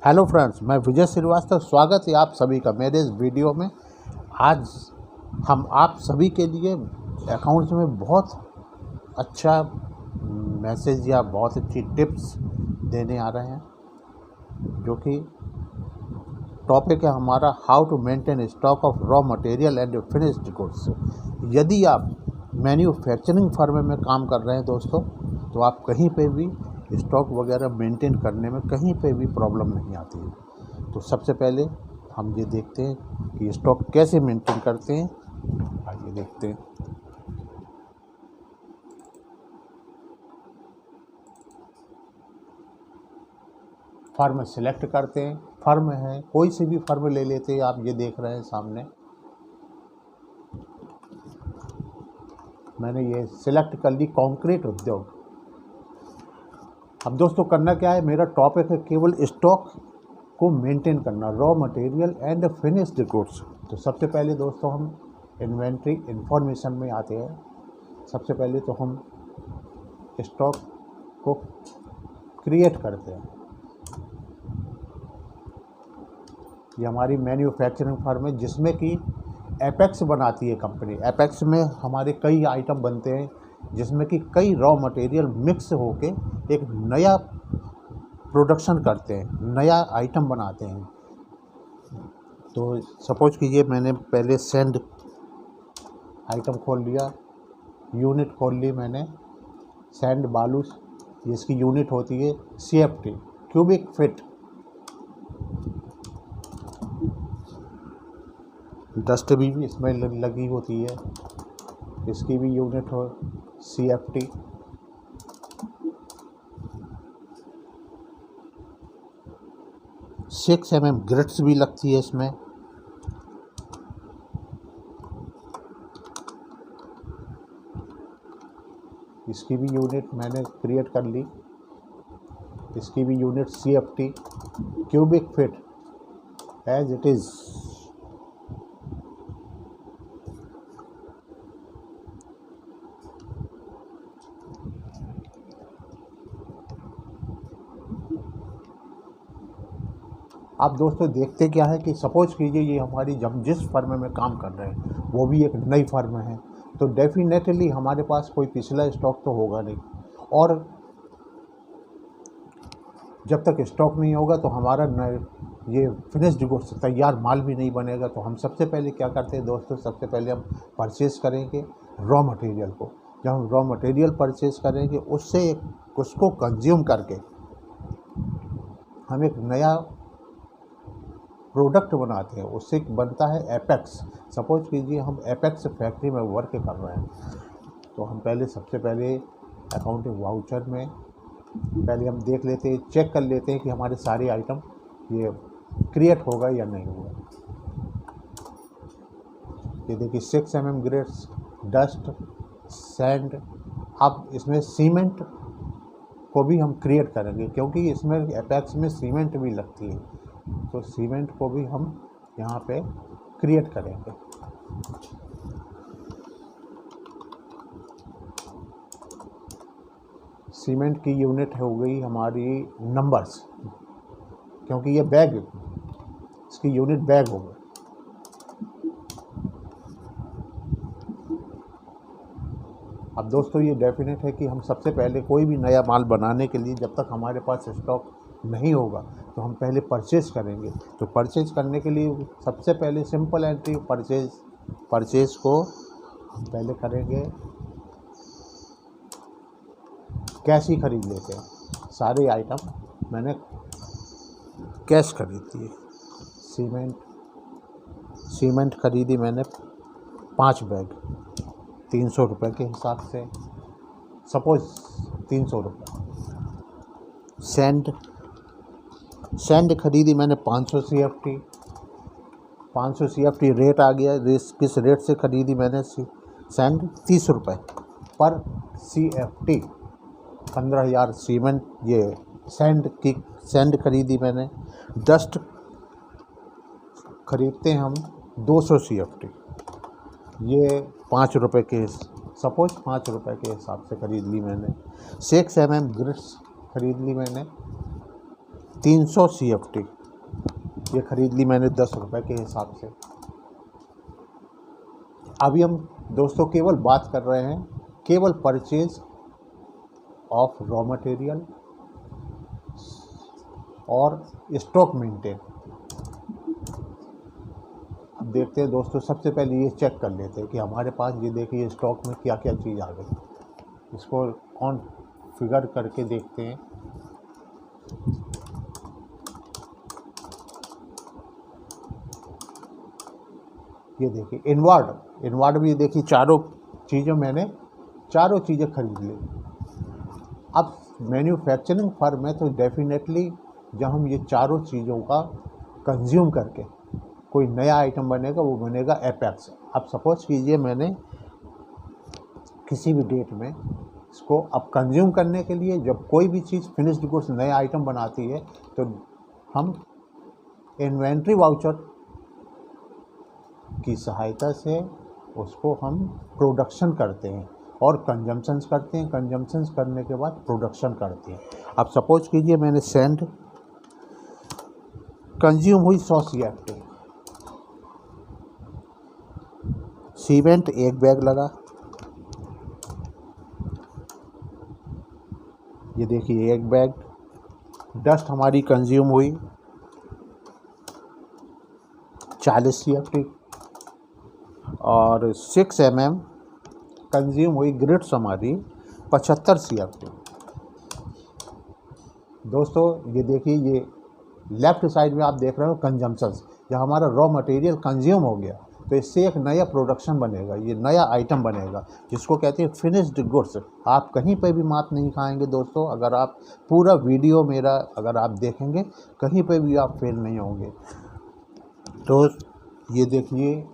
Hello friends, मैं विजय श्रीवास्तव। स्वागत है आप सभी का मेरे इस वीडियो में। आज हम आप सभी के लिए अकाउंट्स में बहुत अच्छा मैसेज या बहुत अच्छी टिप्स देने आ रहे हैं, जो कि टॉपिक है हमारा how to maintain stock of raw material and finished goods. यदि आप मैन्युफैक्चरिंग फर्म में काम कर रहे हैं दोस्तों, तो आप कहीं पे भी स्टॉक वगैरह मेंटेन करने में कहीं पे भी प्रॉब्लम नहीं आती है। तो सबसे पहले हम ये देखते हैं कि स्टॉक कैसे मेंटेन करते हैं। आइए देखते हैं। फर्म सिलेक्ट करते हैं। फर्म है, कोई सी भी फर्म ले लेते हैं। आप ये देख रहे हैं सामने, मैंने ये सिलेक्ट कर ली, कंक्रीट उद्योग। अब दोस्तों करना क्या है, मेरा टॉपिक है केवल स्टॉक को मेंटेन करना, raw material and finished goods. तो सबसे पहले दोस्तों हम इन्वेंट्री इंफॉर्मेशन में आते हैं। सबसे पहले तो हम स्टॉक को क्रिएट करते हैं। ये हमारी मैन्युफैक्चरिंग फर्म है जिसमें कि एपेक्स बनाती है कंपनी। एपेक्स में हमारे कई आइटम बनते हैं जिसमें कि कई रॉ मटेरियल मिक्स होके एक नया प्रोडक्शन करते हैं, नया आइटम बनाते हैं। तो सपोज कीजिए मैंने पहले सैंड आइटम खोल लिया, यूनिट खोल ली मैंने, सैंड बालू, जिसकी यूनिट होती है CFT, क्यूबिक फिट। डस्ट भी इसमें लगी होती है, इसकी भी यूनिट हो CFT। सिक्स mm ग्रिट्स भी लगती है इसमें। इसकी भी यूनिट मैंने क्रिएट कर ली, इसकी भी unit CFT, cubic feet as it is. आप दोस्तों देखते क्या है कि सपोज कीजिए ये हमारी जब जिस फर्म में काम कर रहे हैं वो भी एक नई फर्म है, तो डेफिनेटली हमारे पास कोई पिछला स्टॉक तो होगा नहीं, और जब तक स्टॉक नहीं होगा तो हमारा ये फिनिश्ड गुड्स तैयार माल भी नहीं बनेगा। तो हम सबसे पहले क्या करते हैं दोस्तों, सबसे पहले हम परचेज़ करेंगे रॉ मटेरियल को। जब हम रॉ मटेरियल परचेज़ करेंगे उससे उसको कंज्यूम करके हम एक नया प्रोडक्ट बनाते हैं, उससे बनता है एपेक्स। सपोज कीजिए हम एपेक्स फैक्ट्री में वर्क कर रहे हैं, तो हम पहले सबसे पहले अकाउंटिंग वाउचर में पहले हम देख लेते हैं, चेक कर लेते हैं कि हमारे सारे आइटम ये क्रिएट होगा या नहीं होगा। ये देखिए 6 mm ग्रेड्स, डस्ट, सैंड। अब इसमें सीमेंट को भी हम क्रिएट करेंगे क्योंकि इसमें एपेक्स में सीमेंट भी लगती है, तो सीमेंट को भी हम यहाँ पे क्रिएट करेंगे। सीमेंट की यूनिट हो गई हमारी नंबर्स, क्योंकि ये बैग, इसकी यूनिट बैग होगा। अब दोस्तों ये डेफिनेट है कि हम सबसे पहले कोई भी नया माल बनाने के लिए जब तक हमारे पास स्टॉक नहीं होगा तो हम पहले परचेज़ करेंगे। तो परचेज़ करने के लिए सबसे पहले सिंपल एंट्री परचेज़ को हम पहले करेंगे, कैश ही खरीद लेते हैं। सारे आइटम मैंने कैश खरीद दिए। सीमेंट खरीदी मैंने 5 बैग 300 रुपये के हिसाब से, सपोज 300 रुपये। सैंड खरीदी मैंने 500 CFT। 500 CFT रेट आ गया। किस रेट से खरीदी मैंने सैंड? 30 रुपये पर CFT। 15,000 सीमेंट, ये सैंड खरीदी मैंने। डस्ट खरीदते हैं हम 200 CFT, ये 5 रुपये के, सपोज 5 रुपये के हिसाब से खरीद ली मैंने। 6 mm ग्रिट्स खरीद ली मैंने, 300 CFT ये ख़रीद ली मैंने 10 रुपये के हिसाब से। अभी हम दोस्तों केवल बात कर रहे हैं केवल परचेज ऑफ रॉ मटेरियल और स्टॉक मेंटेन। अब देखते हैं दोस्तों, सबसे पहले ये चेक कर लेते हैं कि हमारे पास ये देखिए स्टॉक में क्या क्या चीज़ आ गई। इसको कॉन्फ़िगर करके देखते हैं। ये देखिए इनवर्ड भी देखिए चारों चीज़ें खरीद ली। अब मैन्युफैक्चरिंग फर्म है तो डेफिनेटली जब हम ये चारों चीज़ों का कंज्यूम करके कोई नया आइटम बनेगा वो बनेगा एपेक्स। अब सपोज कीजिए मैंने किसी भी डेट में इसको अब कंज्यूम करने के लिए जब कोई भी चीज़ फिनिश्ड गुड्स नया आइटम बनाती है तो हम इन्वेंट्री वाउचर की सहायता से उसको हम प्रोडक्शन करते हैं और कंजम्पशंस करते हैं। कंजम्पशंस करने के बाद प्रोडक्शन करते हैं। अब सपोज कीजिए मैंने सेंड कंज्यूम हुई 100 CFT, सीमेंट 1 बैग लगा। ये देखिए 1 बैग। डस्ट हमारी कंज्यूम हुई 40 CFT और 6 mm कंज्यूम हुई ग्रिड्स हमारी 75 CFT। दोस्तों ये देखिए ये लेफ़्ट साइड में आप देख रहे हो कंजम्पशंस। जब हमारा रॉ मटेरियल कंज्यूम हो गया तो इससे एक नया प्रोडक्शन बनेगा, ये नया आइटम बनेगा जिसको कहते हैं फिनिश्ड गुड्स। आप कहीं पे भी मात नहीं खाएंगे दोस्तों। अगर आप पूरा वीडियो मेरा अगर आप देखेंगे कहीं पे भी आप फेल नहीं होंगे। तो ये देखिए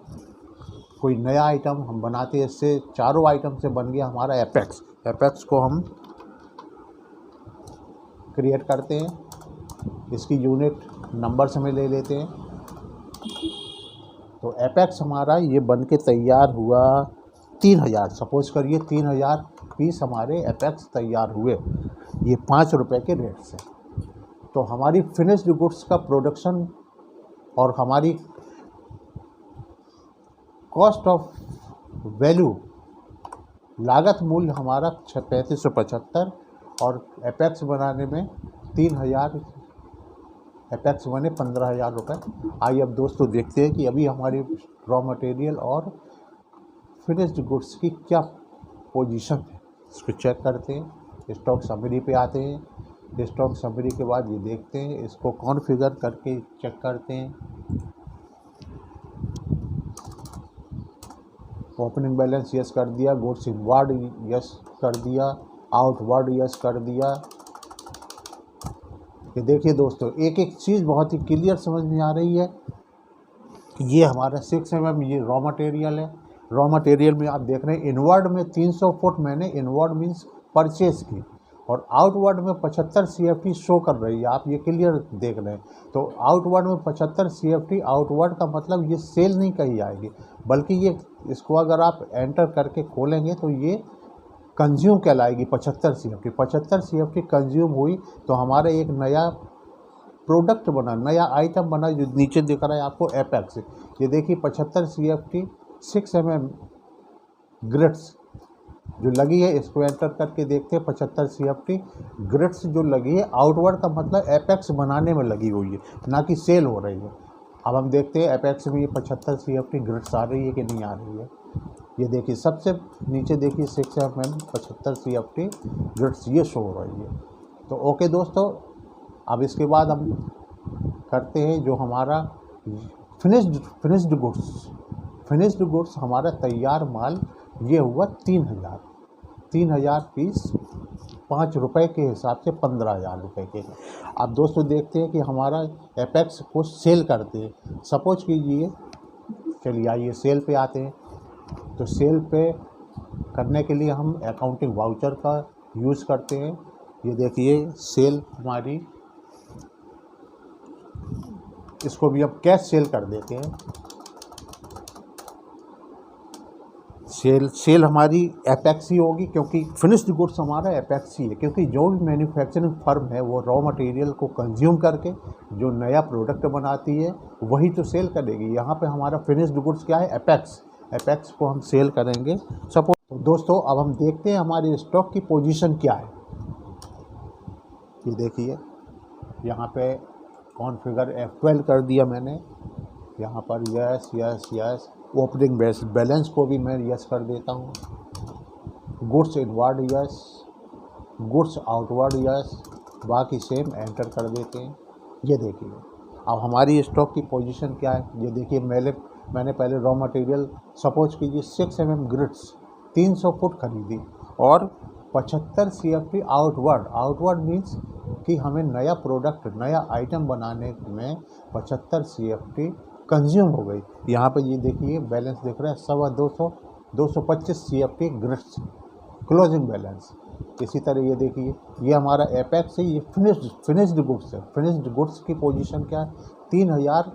कोई नया आइटम हम बनाते हैं, इससे चारों आइटम से बन गया हमारा एपेक्स। एपेक्स को हम क्रिएट करते हैं, इसकी यूनिट नंबर से में ले लेते हैं। तो एपेक्स हमारा ये बन के तैयार हुआ 3000। सपोज करिए 3000 पीस हमारे एपेक्स तैयार हुए ये 5 रुपये के रेट से। तो हमारी फिनिश्ड गुड्स का प्रोडक्शन और हमारी कॉस्ट ऑफ वैल्यू लागत मूल्य हमारा 3575 और एपेक्स बनाने में 3000 एपेक्स बने 15,000 रुपये। आइए अब दोस्तों देखते हैं कि अभी हमारी रॉ मटेरियल और फिनिश्ड गुड्स की क्या पोजीशन है। इसको चेक करते हैं। स्टॉक समरी पे आते हैं। स्टॉक समरी के बाद ये देखते हैं, इसको कॉन्फ़िगर करके चेक करते हैं। ओपनिंग बैलेंस यस कर दिया, गुड्स इनवर्ड यस कर दिया, आउटवर्ड यस कर दिया। ये देखिए दोस्तों एक एक चीज़ बहुत ही क्लियर समझ में आ रही है। ये हमारा 6 mm ये रॉ मटेरियल है। रॉ मटेरियल में आप देख रहे हैं इनवर्ड में 300 फुट मैंने इनवर्ड मीन्स परचेज की और आउटवर्ड में 75 CFT शो कर रही है। आप ये क्लियर देख रहे हैं। तो आउटवर्ड में 75 CFT, आउटवर्ड का मतलब ये सेल नहीं कही जाएगी बल्कि ये इसको अगर आप एंटर करके खोलेंगे तो ये कंज्यूम कहलाएगी 75 CFT। 75 CFT कंज्यूम हुई तो हमारा एक नया प्रोडक्ट बना, नया आइटम बना जो नीचे दिख रहा है आपको एपेक्स। ये देखिए 75 CFT 6 mm ग्रिड्स जो लगी है, इसको एंटर करके देखते हैं। 75 CFT ग्रिड्स जो लगी है, आउटवर्ड का मतलब एपेक्स बनाने में लगी हुई है, ना कि सेल हो रही है। अब हम देखते हैं एपेक्स में ये 75 CFT ग्रिड्स आ रही है कि नहीं आ रही है। ये देखिए सबसे नीचे देखिए 6 mm 75 CFT ग्रिड्स ये शो हो रही है। तो ओके दोस्तों, अब इसके बाद हम करते हैं जो हमारा फिनिश्ड गुड्स हमारा तैयार माल ये हुआ 3000 पीस 5 रुपये के हिसाब से 15,000 रुपये के। अब दोस्तों देखते हैं कि हमारा एपेक्स को सेल करते हैं। सपोज कीजिए, चलिए आइए सेल पे आते हैं। तो सेल पे करने के लिए हम अकाउंटिंग वाउचर का यूज़ करते हैं। ये देखिए सेल हमारी, इसको भी अब कैश सेल कर देते हैं। सेल हमारी एपेक्स ही होगी, क्योंकि फिनिश्ड गुड्स हमारा एपेक्स ही है, क्योंकि जो भी मैन्युफैक्चरिंग फर्म है वो रॉ मटेरियल को कंज्यूम करके जो नया प्रोडक्ट बनाती है वही तो सेल करेगी। यहाँ पे हमारा फिनिश्ड गुड्स क्या है, एपेक्स। एपेक्स को हम सेल करेंगे। सपोज दोस्तों अब हम देखते हैं हमारे स्टॉक की पोजीशन क्या है। ये देखिए यहाँ पे कॉन्फ़िगर F12 कर दिया मैंने, यहाँ पर yes yes yes. Opening balance को भी मैं यस कर देता हूँ। Goods inward yes, goods outward yes, बाकी सेम एंटर कर देते हैं। ये देखिए अब हमारी स्टॉक की पोजीशन क्या है। ये देखिए मैंने पहले रॉ मटेरियल सपोज कीजिए 6 mm ग्रिड्स 300 फुट खरीदी और 75 CFT आउटवर्ड मीन्स कि हमें नया प्रोडक्ट नया आइटम बनाने में 75 CFT कंज्यूम हो गई। यहाँ पे ये देखिए बैलेंस दिख रहा है 225 CFT ग्रिड्स क्लोजिंग बैलेंस। इसी तरह ये देखिए ये हमारा एपेक्स है, ये फिनिश्ड गुड्स है। फिनिश्ड गुड्स की पोजीशन क्या है 3000।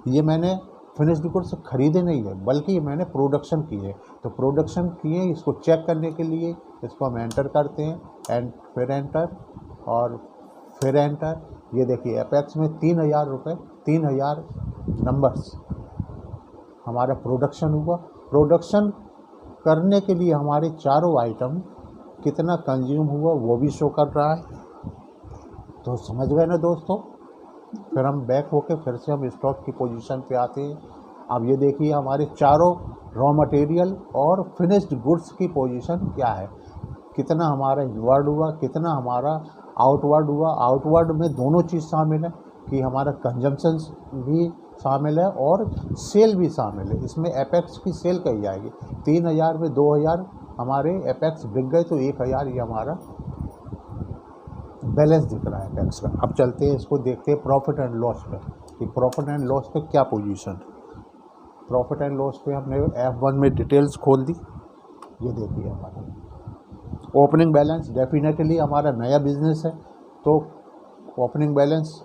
ये मैंने फिनिश्ड गुड्स खरीदे नहीं है बल्कि मैंने प्रोडक्शन की है। तो प्रोडक्शन किए इसको चेक करने के लिए इसको हम एंटर करते हैं एंड फिर एंटर और फिर एंटर। ये देखिए एपेक्स में 3000 रुपये 3000 नंबर्स हमारा प्रोडक्शन हुआ। प्रोडक्शन करने के लिए हमारे चारों आइटम कितना कंज्यूम हुआ वो भी शो कर रहा है। तो समझ गए ना दोस्तों। फिर हम बैक होके फिर से हम स्टॉक की पोजीशन पे आते हैं। अब ये देखिए हमारे चारों रॉ मटेरियल और फिनिश्ड गुड्स की पोजीशन क्या है, कितना हमारा इनवर्ड हुआ, कितना हमारा आउटवर्ड हुआ। आउटवर्ड में दोनों चीज़ शामिल है कि हमारा कंजम्पशन भी शामिल है और सेल भी शामिल है। इसमें एपेक्स की सेल कही जाएगी। 3000 में 2000 हमारे एपेक्स बिक गए तो 1000 ये हमारा बैलेंस दिख रहा है एपेक्स का। अब चलते हैं इसको देखते हैं प्रॉफिट एंड लॉस पे कि प्रॉफिट एंड लॉस पे क्या पोजीशन। प्रॉफिट एंड लॉस पे हमने F1 में डिटेल्स खोल दी। ये देखिए हमारा ओपनिंग बैलेंस डेफिनेटली हमारा नया बिजनेस है तो ओपनिंग बैलेंस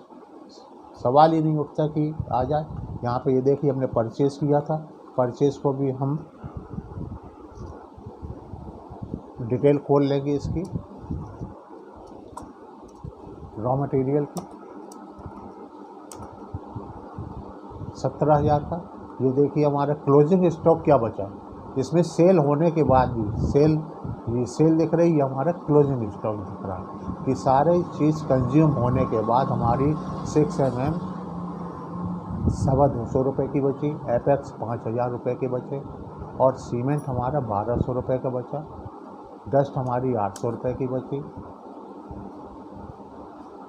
सवाल ही नहीं उठता कि आ जाए। यहाँ पे ये देखिए हमने परचेज़ किया था, परचेज़ को भी हम डिटेल खोल लेंगे इसकी रॉ मटेरियल की 17,000 का। ये देखिए हमारा क्लोजिंग स्टॉक क्या बचा, इसमें सेल होने के बाद भी सेल दिख रही है, हमारा क्लोजिंग स्टॉक दिख रहा है कि सारे चीज़ कंज्यूम होने के बाद हमारी 6 mm 250 रुपये की बची, एपेक्स 5000 रुपये के बचे और सीमेंट हमारा 1200 रुपये का बचा, डस्ट हमारी 800 रुपये की बची।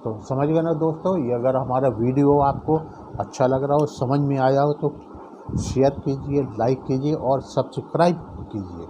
तो समझ गए ना दोस्तों। ये अगर हमारा वीडियो आपको अच्छा लग रहा हो, समझ में आया हो तो शेयर कीजिए, लाइक कीजिए और सब्सक्राइब कीजिए।